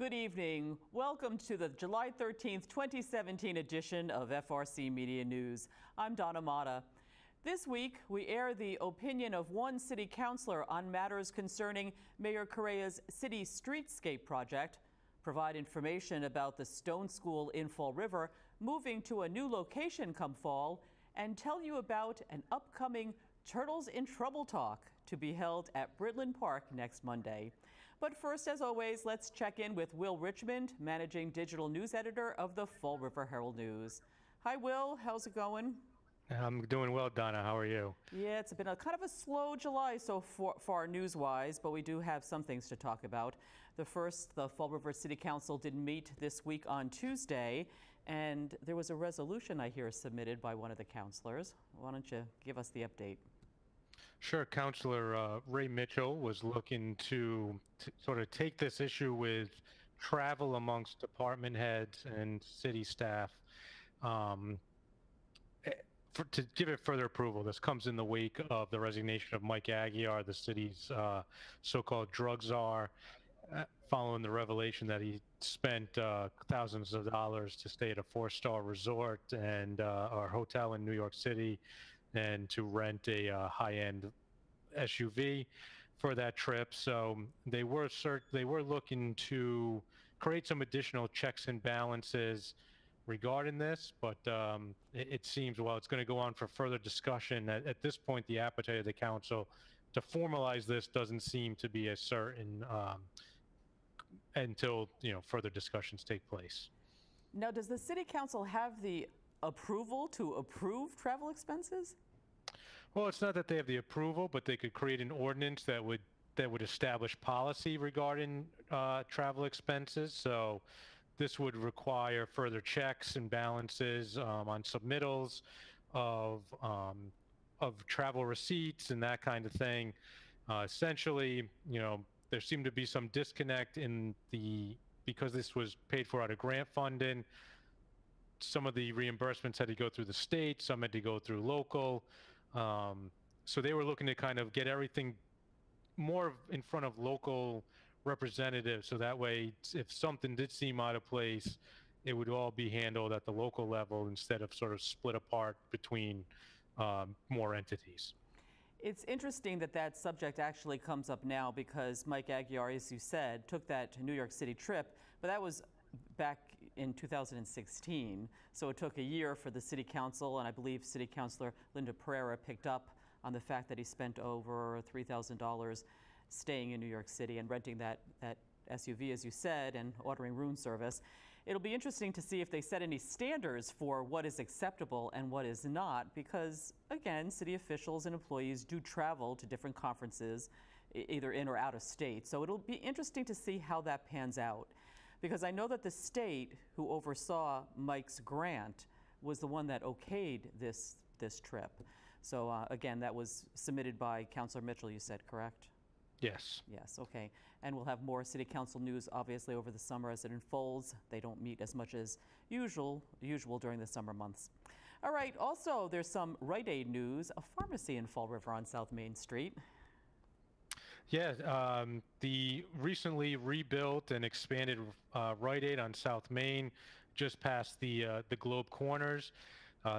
Good evening. Welcome to the July 13th, 2017 edition of FRCmedia News. I'm Donna Mata. This week, we air the opinion of one city councilor on matters concerning Mayor Correa's City Streetscape project, provide information about the Stone School in Fall River moving to a new location come fall, and tell you about an upcoming Turtles in Trouble talk to be held at Britland Park next Monday. But first, as always, let's check in with Will Richmond, Managing Digital News Editor of the Fall River Herald News. Hi, Will. How's it going? I'm doing well, Donna. How are you? Yeah, it's been a kind of a slow July so far news-wise, but we do have some things to talk about. The Fall River City Council did meet this week on Tuesday, and there was a resolution, I hear, submitted by one of the councilors. Why don't you give us the update? Sure. Councilor Ray Mitchell was looking to sort of take this issue with travel amongst department heads and city staff to give it further approval. This comes in the wake of the resignation of Mike Aguiar, the city's so-called drug czar, following the revelation that he spent thousands of dollars to stay at a four-star resort and our hotel in New York City, and to rent a high-end SUV for that trip. So they were looking to create some additional checks and balances regarding this, but it seems, well, it's going to go on for further discussion. At this point, the appetite of the council to formalize this doesn't seem to be as certain until further discussions take place. Now, does the city council have the approval to approve travel expenses? Well, it's not that they have the approval, but they could create an ordinance that would establish policy regarding travel expenses. So this would require further checks and balances on submittals of travel receipts and that kind of thing. Essentially, there seemed to be some disconnect because this was paid for out of grant funding. Some of the reimbursements had to go through the state, some had to go through local. So they were looking to kind of get everything more in front of local representatives, so that way, if something did seem out of place, it would all be handled at the local level instead of sort of split apart between more entities. It's interesting that subject actually comes up now because Mike Aguiar, as you said, took that New York City trip, but that was back in 2016. So it took a year for the city council, and I believe City Councilor Linda Pereira picked up on the fact that he spent over $3,000 staying in New York City and renting that SUV, as you said, and ordering room service. It'll be interesting to see if they set any standards for what is acceptable and what is not, because, again, city officials and employees do travel to different conferences, either in or out of state. So it'll be interesting to see how that pans out, because I know that the state who oversaw Mike's grant was the one that okayed this trip. So, again, that was submitted by Councilor Mitchell, you said, correct? Yes. Yes, okay. And we'll have more city council news, obviously, over the summer as it unfolds. They don't meet as much as usual during the summer months. All right, also, there's some Rite Aid news, a pharmacy in Fall River on South Main Street. Yeah, the recently rebuilt and expanded Rite Aid on South Main, just past the Globe Corners.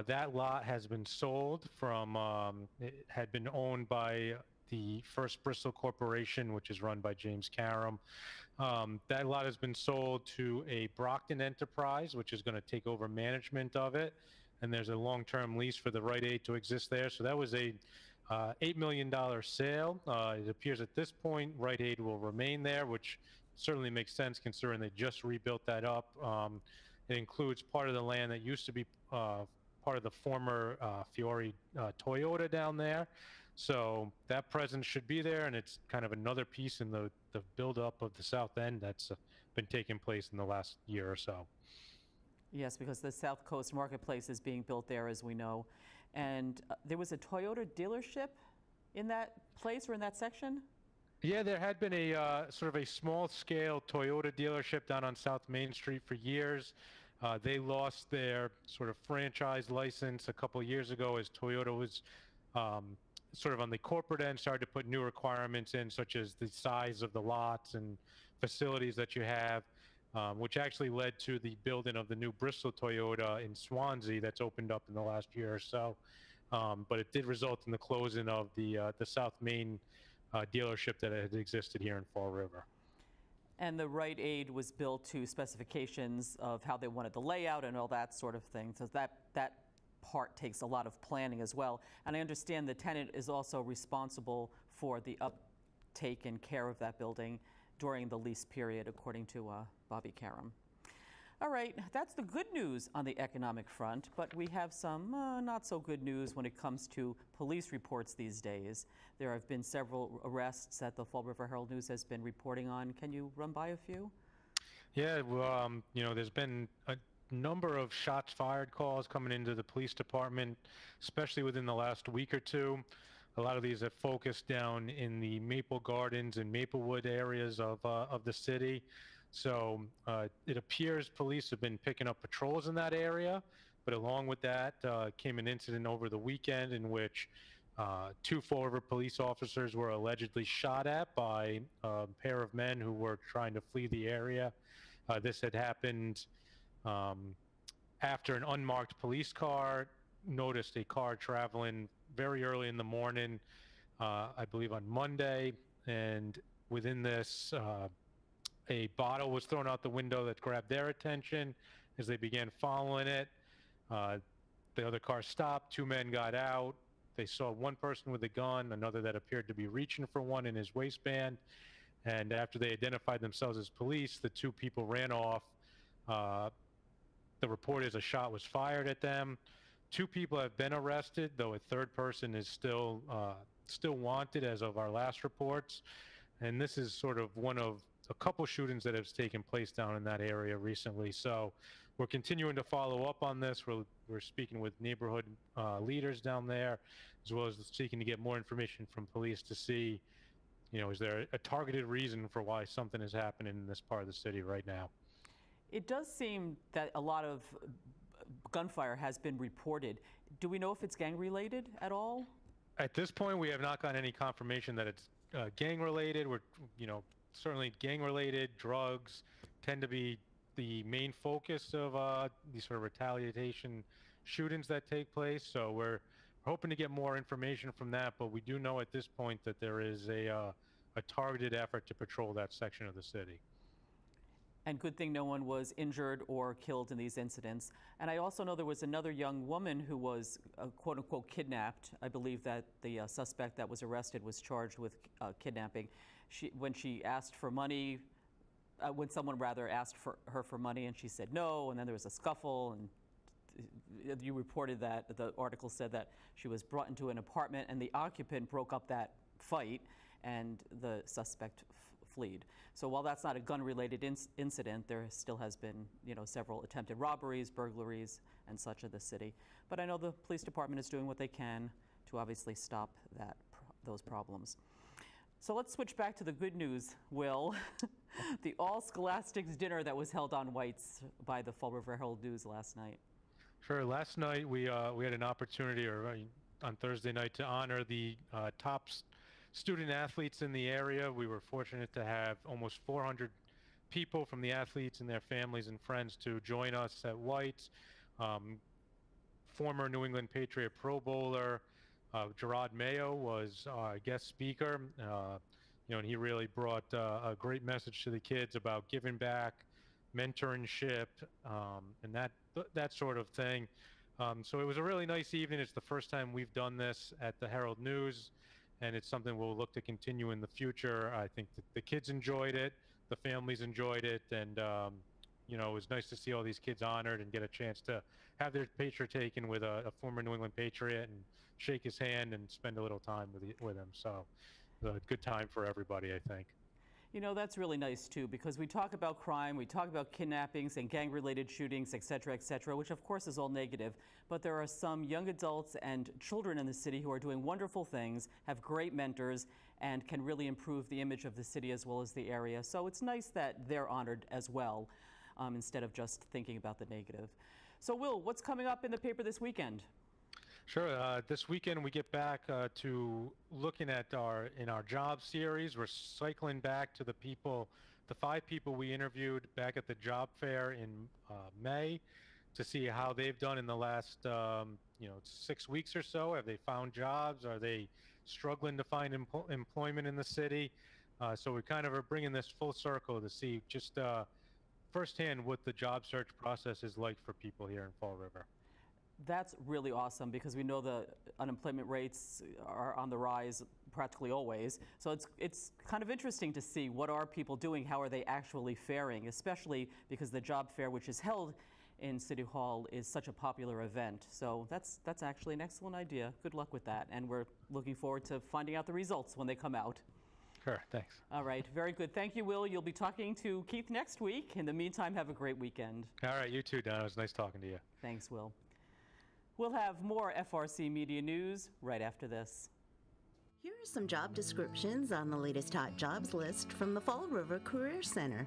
That lot has been sold from, it had been owned by the First Bristol Corporation, which is run by James Karam. That lot has been sold to a Brockton enterprise, which is going to take over management of it. And there's a long-term lease for the Rite Aid to exist there. So that was a $8 million sale. It appears at this point Rite Aid will remain there, which certainly makes sense considering they just rebuilt that up. It includes part of the land that used to be part of the former Fiore Toyota down there. So that presence should be there, and it's kind of another piece in the buildup of the South End that's been taking place in the last year or so. Yes, because the South Coast Marketplace is being built there, as we know. And there was a Toyota dealership in that place or in that section? Yeah, there had been a sort of a small-scale Toyota dealership down on South Main Street for years. They lost their sort of franchise license a couple of years ago as Toyota was sort of on the corporate end started to put new requirements in, such as the size of the lots and facilities that you have. which actually led to the building of the new Bristol Toyota in Swansea that's opened up in the last year or so. But it did result in the closing of the South Main dealership that had existed here in Fall River. And the Rite Aid was built to specifications of how they wanted the layout and all that sort of thing. So that part takes a lot of planning as well. And I understand the tenant is also responsible for the uptake and care of that building during the lease period, according to Bobby Karam. All right, that's the good news on the economic front, but we have some not so good news when it comes to police reports these days. There have been several arrests that the Fall River Herald-News has been reporting on. Can you run by a few? Yeah, well, there's been a number of shots fired calls coming into the police department, especially within the last week or two. A lot of these have focused down in the Maple Gardens and Maplewood areas of the city. So it appears police have been picking up patrols in that area, but along with that came an incident over the weekend in which 2 Fall River police officers were allegedly shot at by a pair of men who were trying to flee the area. This had happened after an unmarked police car noticed a car traveling very early in the morning, I believe on Monday, and within this, a bottle was thrown out the window that grabbed their attention. As they began following it, the other car stopped, 2 men got out. They saw one person with a gun, another that appeared to be reaching for one in his waistband. And after they identified themselves as police, the 2 people ran off. The report is a shot was fired at them. 2 people have been arrested, though a 3rd person is still wanted as of our last reports. And this is sort of one of a couple shootings that have taken place down in that area recently. So we're continuing to follow up on this. We're speaking with neighborhood leaders down there, as well as seeking to get more information from police to see, is there a targeted reason for why something is happening in this part of the city right now? It does seem that a lot of gunfire has been reported. Do we know if it's gang-related at all? At this point, we have not gotten any confirmation that it's gang-related. We're, certainly gang-related drugs tend to be the main focus of these sort of retaliation shootings that take place. So we're hoping to get more information from that, but we do know at this point that there is a targeted effort to patrol that section of the city. And good thing no one was injured or killed in these incidents. And I also know there was another young woman who was quote-unquote kidnapped. I believe that the suspect that was arrested was charged with kidnapping. When she asked for money, when someone rather asked for her for money, and she said no, and then there was a scuffle, and you reported that, the article said that she was brought into an apartment and the occupant broke up that fight and the suspect fled. So while that's not a gun-related incident, there still has been, several attempted robberies, burglaries, and such in the city. But I know the police department is doing what they can to obviously stop those problems. So let's switch back to the good news, Will. The all Scholastics Dinner that was held on White's by the Fall River Herald-News last night. Sure. Last night we had an opportunity, on Thursday night, to honor the top student athletes in the area. We were fortunate to have almost 400 people from the athletes and their families and friends to join us at White's. Former New England Patriot Pro Bowler Gerard Mayo was our guest speaker, and he really brought a great message to the kids about giving back, mentorship, and that sort of thing. So it was a really nice evening. It's the first time we've done this at the Herald-News, and it's something we'll look to continue in the future. I think that the kids enjoyed it, the families enjoyed it, and it was nice to see all these kids honored and get a chance to have their picture taken with a former New England Patriot and shake his hand and spend a little time with him. So a good time for everybody, I think. That's really nice too, because we talk about crime, we talk about kidnappings and gang-related shootings, et cetera, which of course is all negative. But there are some young adults and children in the city who are doing wonderful things, have great mentors, and can really improve the image of the city as well as the area. So it's nice that they're honored as well, instead of just thinking about the negative. So Will, what's coming up in the paper this weekend? Sure. This weekend we get back to looking at our job series. We're cycling back to the people the 5 people we interviewed back at the job fair in May to see how they've done in the last 6 weeks or so. Have they found jobs? Are they struggling to find employment in the city? So we kind of are bringing this full circle to see just firsthand what the job search process is like for people here in Fall River. That's really awesome because we know the unemployment rates are on the rise practically always. So it's kind of interesting to see what are people doing, how are they actually faring, especially because the job fair, which is held in City Hall, is such a popular event. So that's actually an excellent idea. Good luck with that. And we're looking forward to finding out the results when they come out. Sure, thanks. All right, very good. Thank you, Will. You'll be talking to Keith next week. In the meantime, have a great weekend. All right, you too, Don. It was nice talking to you. Thanks, Will. We'll have more FRC Media News right after this. Here are some job descriptions on the latest hot jobs list from the Fall River Career Center.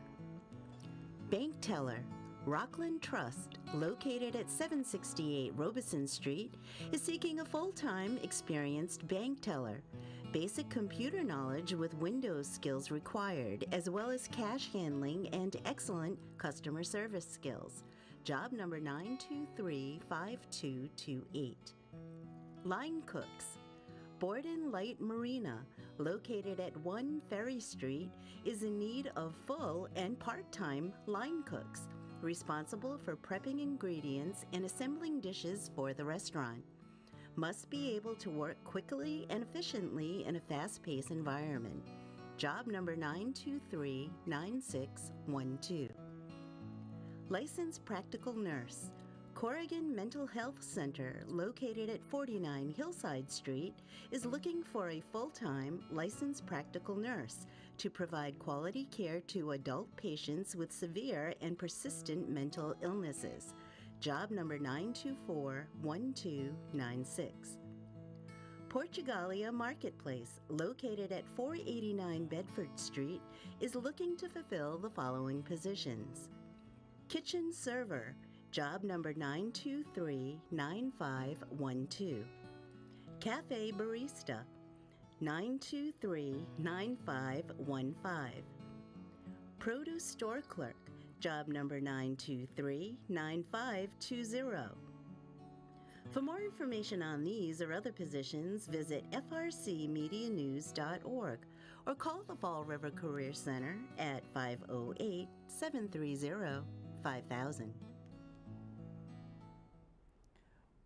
Bank teller. Rockland Trust, located at 768 Robeson Street, is seeking a full-time, experienced bank teller. Basic computer knowledge with Windows skills required, as well as cash handling and excellent customer service skills. Job number 9235228. Line cooks. Borden Light Marina, located at 1 Ferry Street, is in need of full and part-time line cooks, responsible for prepping ingredients and assembling dishes for the restaurant. Must be able to work quickly and efficiently in a fast-paced environment. Job number 9239612. Licensed practical nurse. Corrigan Mental Health Center, located at 49 Hillside Street, is looking for a full-time licensed practical nurse to provide quality care to adult patients with severe and persistent mental illnesses. Job number 9241296. Portugalia Marketplace, located at 489 Bedford Street, is looking to fulfill the following positions. Kitchen server, job number 9239512. Cafe barista, 9239515. Produce store clerk, job number 9239520. For more information on these or other positions, visit FRCmedianews.org or call the Fall River Career Center at 508-730-5000.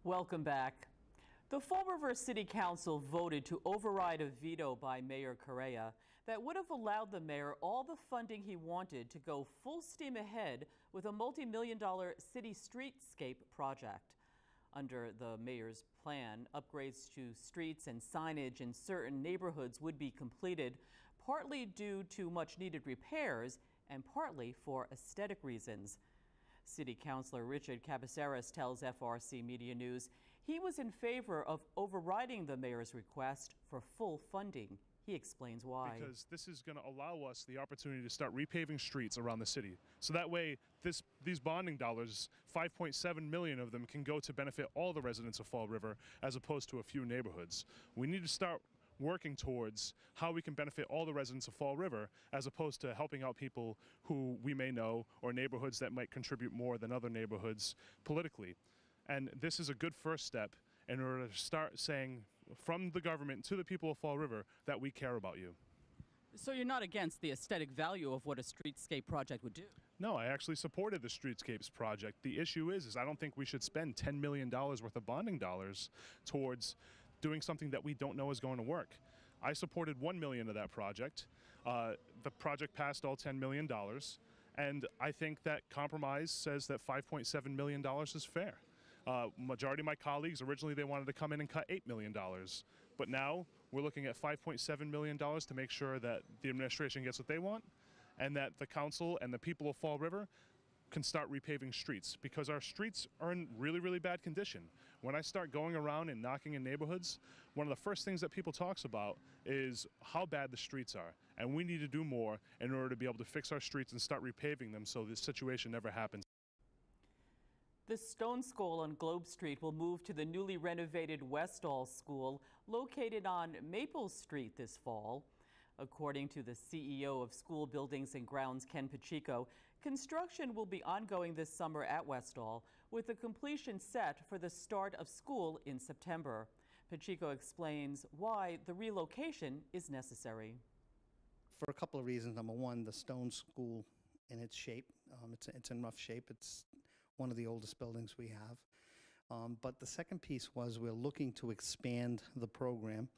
Welcome back. The Fall River City Council voted to override a veto by Mayor Correa that would have allowed the mayor all the funding he wanted to go full steam ahead with a multi-million-dollar city streetscape project. Under the mayor's plan, upgrades to streets and signage in certain neighborhoods would be completed, partly due to much-needed repairs and partly for aesthetic reasons. City Councilor Richard Cabaceres tells FRC Media News he was in favor of overriding the mayor's request for full funding. He explains why. Because this is going to allow us the opportunity to start repaving streets around the city. So that way, these bonding dollars, 5.7 million of them, can go to benefit all the residents of Fall River as opposed to a few neighborhoods. We need to start working towards how we can benefit all the residents of Fall River as opposed to helping out people who we may know or neighborhoods that might contribute more than other neighborhoods politically. And this is a good first step in order to start saying from the government to the people of Fall River that we care about you. So you're not against the aesthetic value of what a streetscape project would do? No, I actually supported the Streetscapes project. The issue is I don't think we should spend $10 million worth of bonding dollars towards doing something that we don't know is going to work. I supported $1 million of that project. The project passed all $10 million, and I think that compromise says that $5.7 million is fair. Majority of my colleagues, originally they wanted to come in and cut $8 million, but now we're looking at $5.7 million to make sure that the administration gets what they want and that the council and the people of Fall River can start repaving streets, because our streets are in really, really bad condition. When I start going around and knocking in neighborhoods, one of the first things that people talks about is how bad the streets are, and we need to do more in order to be able to fix our streets and start repaving them so this situation never happens. The Stone School on Globe Street will move to the newly renovated Westall School located on Maple Street this fall. According to the CEO of School Buildings and Grounds, Ken Pacheco, construction will be ongoing this summer at Westall, with the completion set for the start of school in September. Pacheco explains why the relocation is necessary. For a couple of reasons. Number one, the stone school in its shape, it's in rough shape. It's one of the oldest buildings we have. But the second piece was we're looking to expand the program.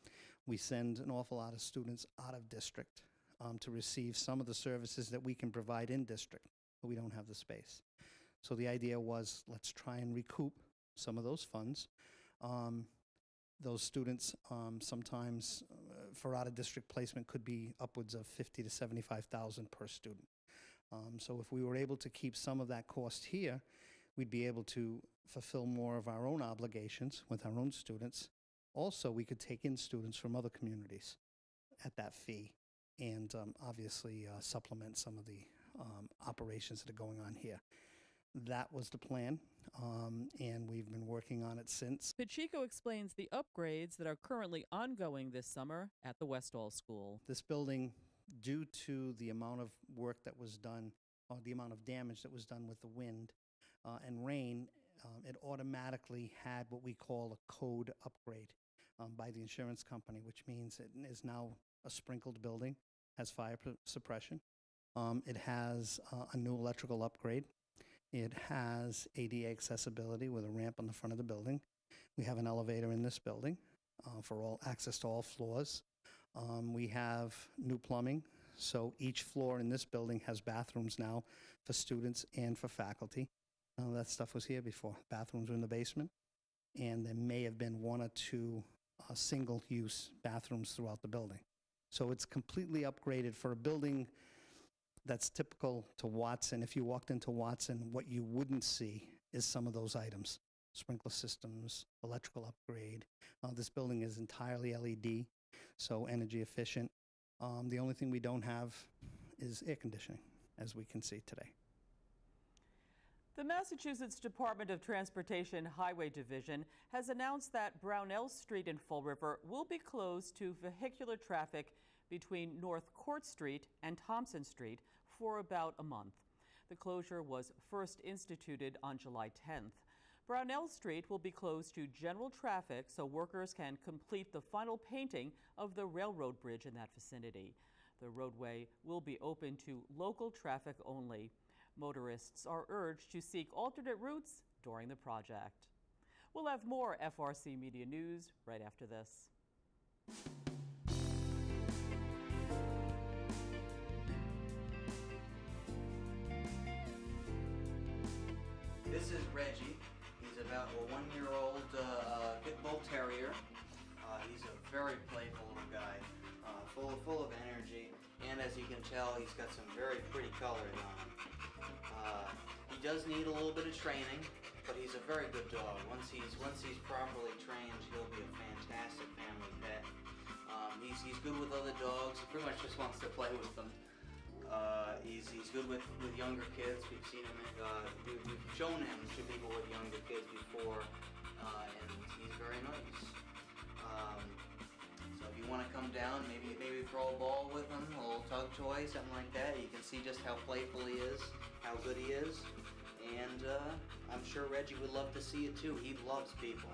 We send an awful lot of students out of district to receive some of the services that we can provide in district, but we don't have the space. So the idea was, let's try and recoup some of those funds. Those students sometimes for out-of-district placement could be upwards of $50,000 to $75,000 per student. So if we were able to keep some of that cost here, we'd be able to fulfill more of our own obligations with our own students. Also, we could take in students from other communities at that fee and obviously supplement some of the operations that are going on here. That was the plan, and we've been working on it since. Pacheco explains the upgrades that are currently ongoing this summer at the Westall School. This building, due to the amount of work that was done, or the amount of damage that was done with the wind and rain, it automatically had what we call a code upgrade by the insurance company, which means it is now a sprinkled building, has fire suppression. It has a new electrical upgrade. It has ADA accessibility with a ramp on the front of the building. We have an elevator in this building for all access to all floors. We have new plumbing, so each floor in this building has bathrooms now for students and for faculty. That stuff was here before. Bathrooms were in the basement, and there may have been one or two single-use bathrooms throughout the building. So it's completely upgraded for a building that's typical to Watson. If you walked into Watson, what you wouldn't see is some of those items. Sprinkler systems, electrical upgrade. This building is entirely LED, so energy efficient. The only thing we don't have is air conditioning, as we can see today. The Massachusetts Department of Transportation Highway Division has announced that Brownell Street in Fall River will be closed to vehicular traffic between North Court Street and Thompson Street for about a month. The closure was first instituted on July 10th. Brownell Street will be closed to general traffic so workers can complete the final painting of the railroad bridge in that vicinity. The roadway will be open to local traffic only. Motorists are urged to seek alternate routes during the project. We'll have more FRC Media News right after this. This is Reggie. He's about a one-year-old pit bull terrier. He's a very playful little guy, full of energy, and as you can tell, he's got some very pretty colors on him. He does need a little bit of training, but he's a very good dog. Once he's properly trained, he'll be a fantastic family pet. He's good with other dogs. He pretty much just wants to play with them. He's good with younger kids. We've seen him. We've shown him to people with younger kids before, and he's very nice. So if you want to come down, maybe throw a ball with him, a little tug toy, something like that. You can see just how playful he is, how good he is, and I'm sure Reggie would love to see it too. He loves people.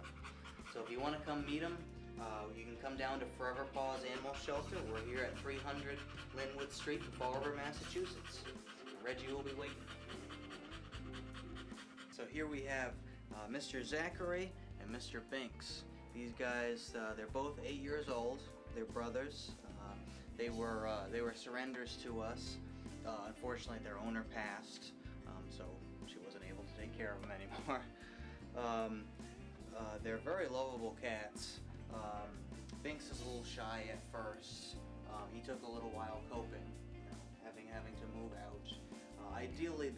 So if you want to come meet him, you can come down to Forever Paws Animal Shelter. We're here at 300 Linwood Street in Fall River, Massachusetts. Reggie will be waiting. So here we have Mr. Zachary and Mr. Binks. These guys, they're both 8 years old. They're brothers. They were surrenders to us. Unfortunately, their owner passed, so she wasn't able to take care of them anymore. They're very lovable cats. Binks is a little shy at first. He took a little while coping, having to move out. Ideally,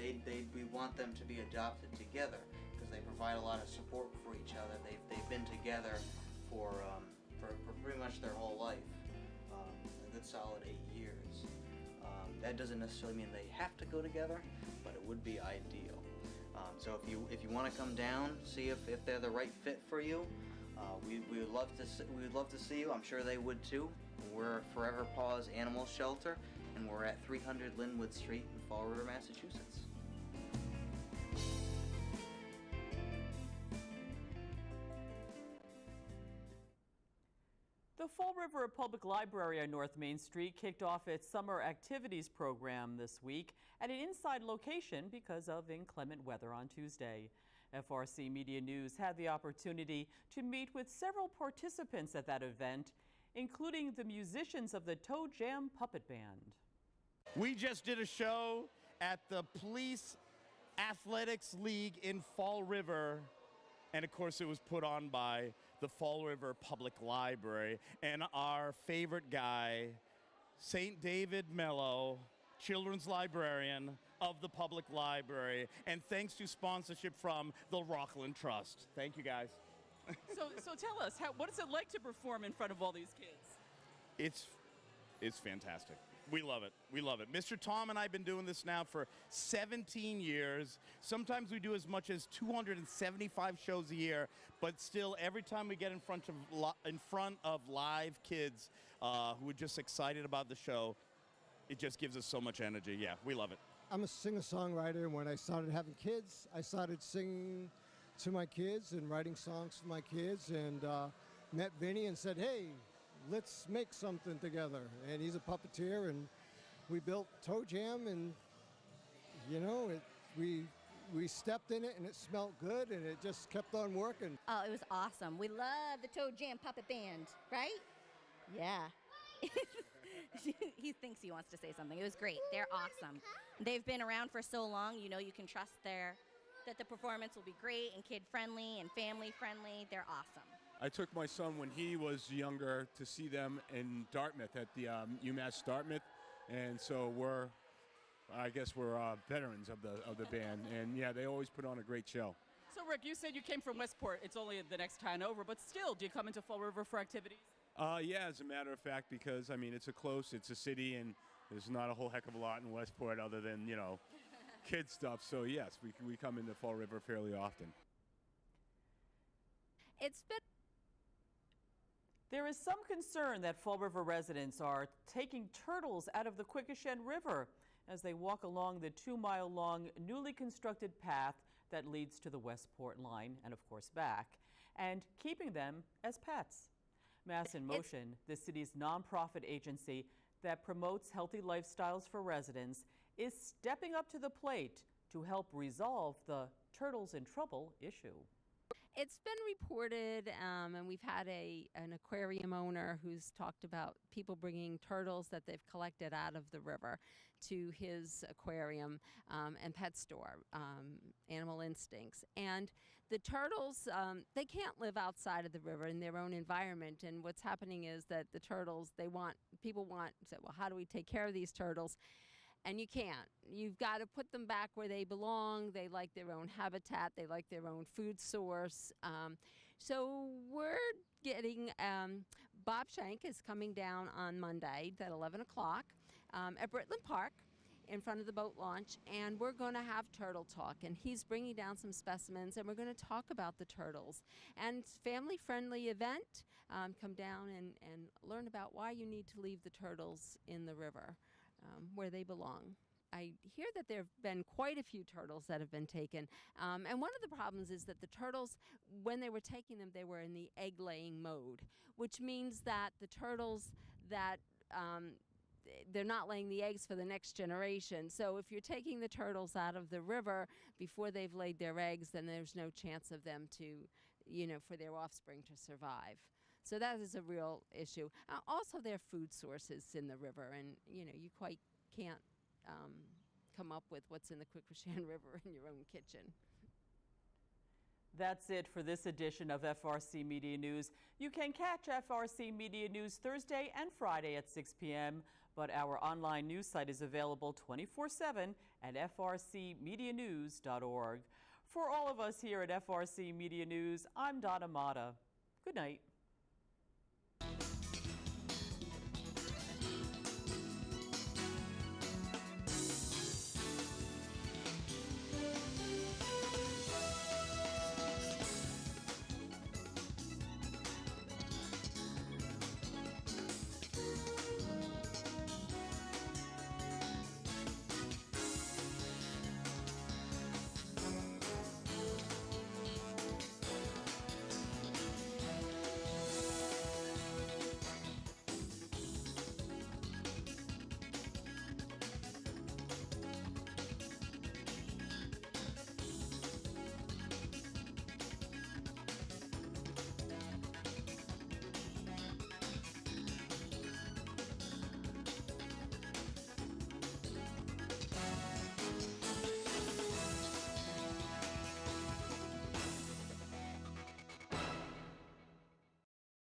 we want them to be adopted together because they provide a lot of support for each other. They've been together for pretty much their whole life, a good solid 8 years. That doesn't necessarily mean they have to go together, but it would be ideal. So if you want to come down, see if they're the right fit for you. We would love to see you. I'm sure they would too. We're a Forever Paws Animal Shelter, and we're at 300 Linwood Street in Fall River, Massachusetts. The Fall River Public Library on North Main Street kicked off its summer activities program this week at an inside location because of inclement weather on Tuesday. FRC Media News had the opportunity to meet with several participants at that event, including the musicians of the Toe Jam Puppet Band. We just did a show at the Police Athletics League in Fall River, and of course it was put on by the Fall River Public Library, and our favorite guy, St. David Mello, children's librarian of the public library, and thanks to sponsorship from the Rockland Trust. Thank you, guys. So tell us, what is it like to perform in front of all these kids? It's fantastic. We love it. We love it. Mr. Tom and I have been doing this now for 17 years. Sometimes we do as much as 275 shows a year, but still, every time we get in front of live kids who are just excited about the show, it just gives us so much energy. Yeah, we love it. I'm a singer-songwriter, and when I started having kids, I started singing to my kids and writing songs for my kids, and met Vinny and said, hey, let's make something together. And he's a puppeteer, and we built Toe Jam, and you know, we stepped in it, and it smelled good, and it just kept on working. Oh, it was awesome. We love the Toe Jam Puppet Band, right? Yeah. He thinks he wants to say something. It was great. They're awesome. They've been around for so long, you know, you can trust that the performance will be great and kid-friendly and family-friendly. They're awesome. I took my son when he was younger to see them in Dartmouth at the UMass Dartmouth, and so I guess we're veterans of the band, and yeah, they always put on a great show. So Rick, you said you came from Westport. It's only the next town over, but still, do you come into Fall River for activities? Yeah, as a matter of fact, because I mean it's a city, and there's not a whole heck of a lot in Westport other than, you know, kid stuff. So yes, we come into Fall River fairly often. It's been. There is some concern that Fall River residents are taking turtles out of the Quikasham River as they walk along the 2-mile-long newly constructed path that leads to the Westport line and, of course, back, and keeping them as pets. Mass in Motion, the city's nonprofit agency that promotes healthy lifestyles for residents, is stepping up to the plate to help resolve the turtles in trouble issue. It's been reported, and we've had an aquarium owner who's talked about people bringing turtles that they've collected out of the river to his aquarium and pet store, Animal Instincts. And the turtles, they can't live outside of the river in their own environment. And what's happening is that the turtles, people say, well, how do we take care of these turtles? And you can't. You've got to put them back where they belong. They like their own habitat. They like their own food source. So we're getting, Bob Shank is coming down on Monday at 11 o'clock at Britland Park in front of the boat launch, and we're going to have turtle talk. And he's bringing down some specimens, and we're going to talk about the turtles. And family-friendly event. Come down and learn about why you need to leave the turtles in the river. Where they belong. I hear that there have been quite a few turtles that have been taken. And one of the problems is that the turtles, when they were taking them, they were in the egg-laying mode, which means that the turtles that they're not laying the eggs for the next generation. So if you're taking the turtles out of the river before they've laid their eggs, then there's no chance of them to, for their offspring to survive. So that is a real issue. Also, there are food sources in the river, and you quite can't come up with what's in the Quikasham River in your own kitchen. That's it for this edition of FRC Media News. You can catch FRC Media News Thursday and Friday at 6 p.m., but our online news site is available 24/7 at frcmedianews.org. For all of us here at FRC Media News, I'm Donna Mata. Good night.